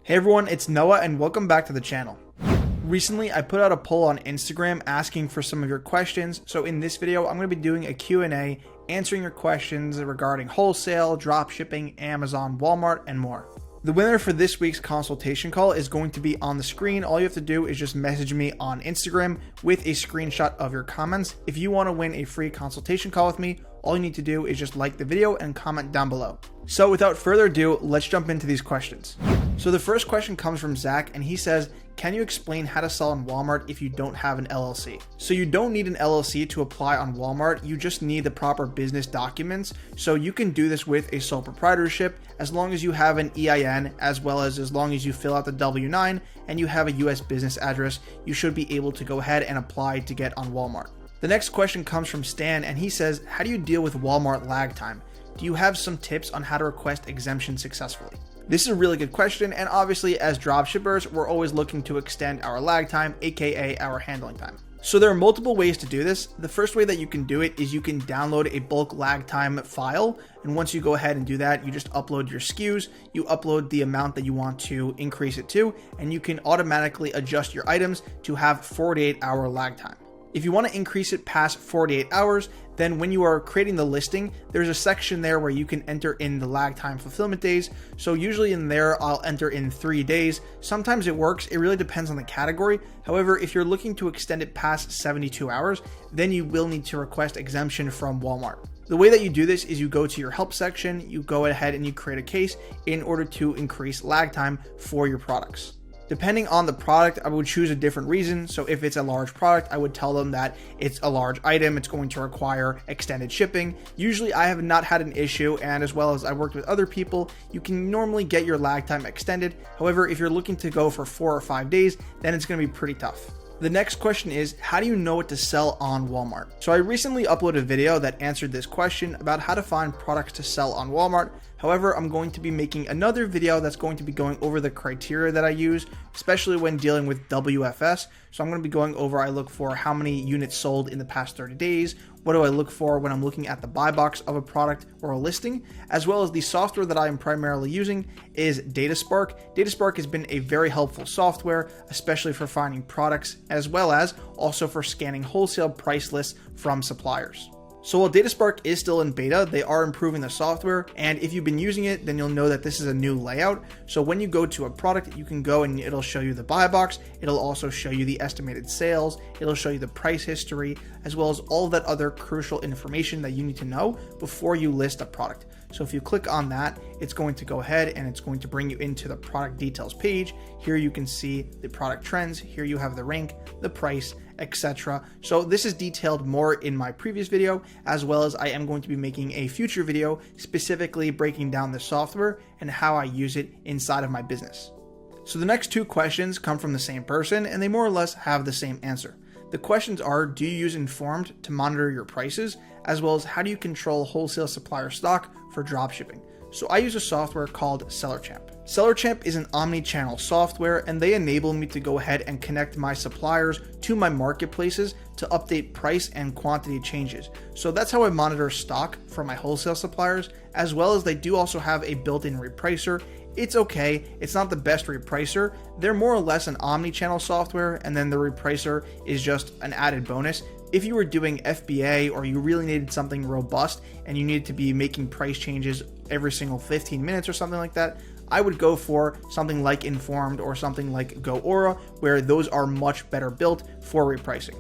Hey everyone, it's Noah and welcome back to the channel. Recently, I put out a poll on Instagram asking for some of your questions. So in this video, I'm going to be doing a Q&A answering your questions regarding wholesale, dropshipping, Amazon, Walmart, and more. The winner for this week's consultation call is going to be on the screen. All you have to do is just message me on Instagram with a screenshot of your comments. If you want to win a free consultation call with me, all you need to do is just like the video and comment down below. So without further ado, let's jump into these questions. So the first question comes from Zach and he says, can you explain how to sell on Walmart if you don't have an LLC? So you don't need an LLC to apply on Walmart. You just need the proper business documents. So you can do this with a sole proprietorship as long as you have an EIN, as well as long as you fill out the W-9 and you have a US business address, you should be able to go ahead and apply to get on Walmart. The next question comes from Stan and he says, how do you deal with Walmart lag time? Do you have some tips on how to request exemption successfully? This is a really good question, and obviously as dropshippers, we're always looking to extend our lag time, aka our handling time. So there are multiple ways to do this. The first way that you can do it is you can download a bulk lag time file, and once you go ahead and do that, you just upload your SKUs, you upload the amount that you want to increase it to, and you can automatically adjust your items to have 48-hour lag time. If you want to increase it past 48 hours, then when you are creating the listing, there's a section there where you can enter in the lag time fulfillment days. So usually in there, I'll enter in 3 days. Sometimes it works. It really depends on the category. However, if you're looking to extend it past 72 hours, then you will need to request exemption from Walmart. The way that you do this is you go to your help section, you go ahead and you create a case in order to increase lag time for your products. Depending on the product, I would choose a different reason. So if it's a large product, I would tell them that it's a large item, it's going to require extended shipping. Usually I have not had an issue, and as well as I worked with other people, you can normally get your lag time extended. However, if you're looking to go for 4 or 5 days, then it's going to be pretty tough. The next question is, how do you know what to sell on Walmart? So I recently uploaded a video that answered this question about how to find products to sell on Walmart. However, I'm going to be making another video that's going to be going over the criteria that I use, especially when dealing with WFS. So I'm going to be going over, I look for how many units sold in the past 30 days. What do I look for when I'm looking at the buy box of a product or a listing, as well as the software that I am primarily using is DataSpark. DataSpark has been a very helpful software, especially for finding products, as well as also for scanning wholesale price lists from suppliers. So while DataSpark is still in beta, they are improving the software, and if you've been using it, then you'll know that this is a new layout. So when you go to a product, you can go and it'll show you the buy box, it'll also show you the estimated sales, it'll show you the price history, as well as all of that other crucial information that you need to know before you list a product. So if you click on that, it's going to go ahead and it's going to bring you into the product details page. Here you can see the product trends. Here you have the rank, the price, etc. So this is detailed more in my previous video, as well as I am going to be making a future video specifically breaking down the software and how I use it inside of my business. So the next 2 questions come from the same person and they more or less have the same answer. The questions are, do you use Informed to monitor your prices, as well as how do you control wholesale supplier stock for dropshipping? So I use a software called SellerChamp. SellerChamp is an omni-channel software, and they enable me to go ahead and connect my suppliers to my marketplaces to update price and quantity changes. So that's how I monitor stock for my wholesale suppliers, as well as they do also have a built-in repricer. It's okay, it's not the best repricer. They're more or less an omni-channel software, and then the repricer is just an added bonus. If you were doing FBA or you really needed something robust and you needed to be making price changes every single 15 minutes or something like that, I would go for something like Informed or something like GoAura, where those are much better built for repricing.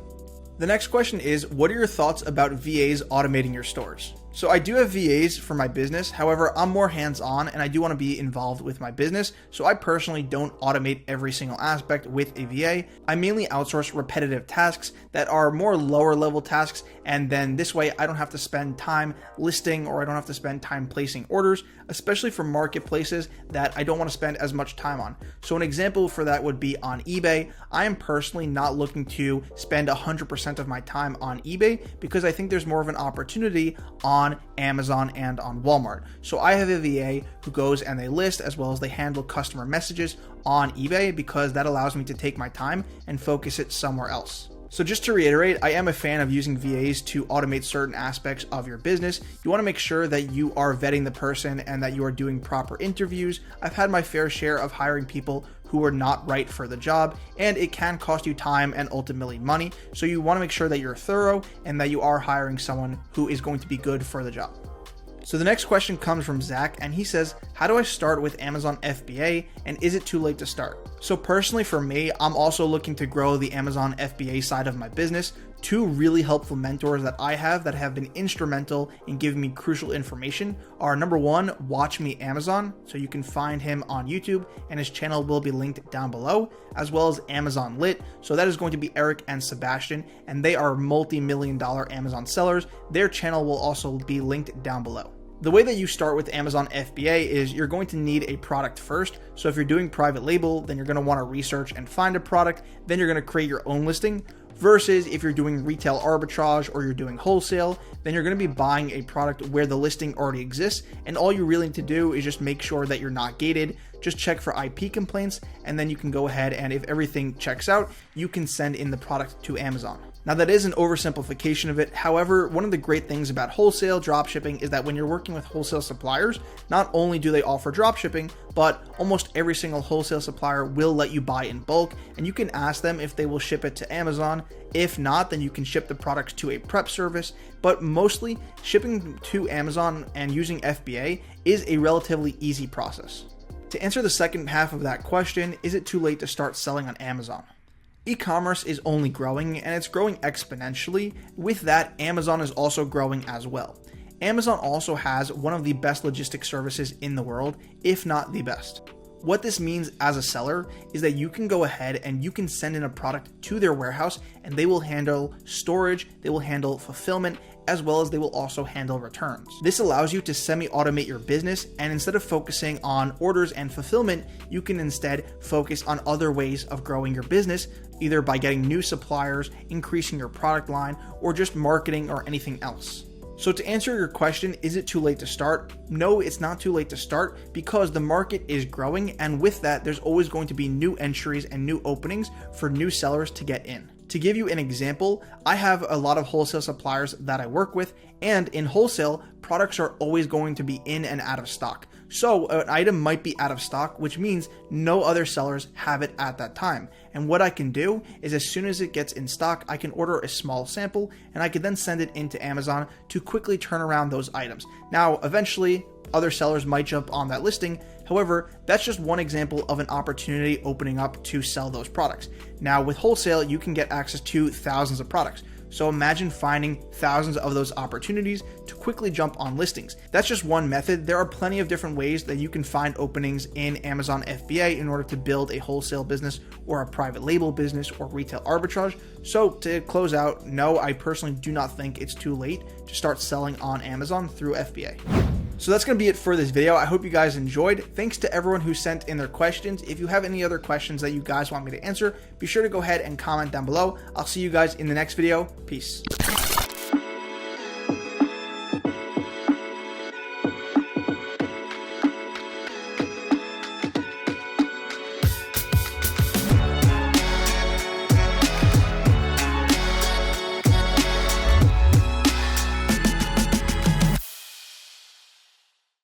The next question is, what are your thoughts about VAs automating your stores? So I do have VAs for my business. However, I'm more hands-on and I do want to be involved with my business. So I personally don't automate every single aspect with a VA. I mainly outsource repetitive tasks that are more lower level tasks. And then this way I don't have to spend time listing, or I don't have to spend time placing orders, especially for marketplaces that I don't want to spend as much time on. So an example for that would be on eBay. I am personally not looking to spend 100% of my time on eBay because I think there's more of an opportunity on Amazon and on Walmart. So I have a VA who goes and they list, as well as they handle customer messages on eBay, because that allows me to take my time and focus it somewhere else. So just to reiterate, I am a fan of using VAs to automate certain aspects of your business. You want to make sure that you are vetting the person and that you are doing proper interviews. I've had my fair share of hiring people who are not right for the job, and it can cost you time and ultimately money. So you want to make sure that you're thorough and that you are hiring someone who is going to be good for the job. So the next question comes from Zach, and he says, how do I start with Amazon FBA, and is it too late to start? So personally for me, I'm also looking to grow the Amazon FBA side of my business. Two really helpful mentors that I have that have been instrumental in giving me crucial information are, number one, Watch Me Amazon. So you can find him on YouTube, and his channel will be linked down below, as well as Amazon Lit. So that is going to be Eric and Sebastian, and they are multi-million-dollar Amazon sellers. Their channel will also be linked down below. The way that you start with Amazon FBA is you're going to need a product first. So if you're doing private label, then you're going to want to research and find a product. Then you're going to create your own listing. Versus if you're doing retail arbitrage or you're doing wholesale, then you're going to be buying a product where the listing already exists. And all you really need to do is just make sure that you're not gated. Just check for IP complaints, and then you can go ahead, and if everything checks out, you can send in the product to Amazon. Now that is an oversimplification of it. However, one of the great things about wholesale dropshipping is that when you're working with wholesale suppliers, not only do they offer dropshipping, but almost every single wholesale supplier will let you buy in bulk, and you can ask them if they will ship it to Amazon. If not, then you can ship the products to a prep service, but mostly shipping to Amazon and using FBA is a relatively easy process. To answer the second half of that question, is it too late to start selling on Amazon? E-commerce is only growing, and it's growing exponentially. With that, Amazon is also growing as well. Amazon also has one of the best logistics services in the world, if not the best. What this means as a seller is that you can go ahead and you can send in a product to their warehouse, and they will handle storage, they will handle fulfillment, as well as they will also handle returns. This allows you to semi-automate your business, and instead of focusing on orders and fulfillment, you can instead focus on other ways of growing your business, either by getting new suppliers, increasing your product line, or just marketing or anything else. So to answer your question, is it too late to start? No, it's not too late to start because the market is growing, and with that, there's always going to be new entries and new openings for new sellers to get in. To give you an example, I have a lot of wholesale suppliers that I work with, and in wholesale, products are always going to be in and out of stock. So an item might be out of stock, which means no other sellers have it at that time. And what I can do is as soon as it gets in stock, I can order a small sample, and I can then send it into Amazon to quickly turn around those items. Now, eventually, other sellers might jump on that listing. However, that's just one example of an opportunity opening up to sell those products. Now, with wholesale, you can get access to thousands of products. So imagine finding thousands of those opportunities to quickly jump on listings. That's just one method. There are plenty of different ways that you can find openings in Amazon FBA in order to build a wholesale business or a private label business or retail arbitrage. So to close out, no, I personally do not think it's too late to start selling on Amazon through FBA. So that's going to be it for this video. I hope you guys enjoyed. Thanks to everyone who sent in their questions. If you have any other questions that you guys want me to answer, be sure to go ahead and comment down below. I'll see you guys in the next video. Peace.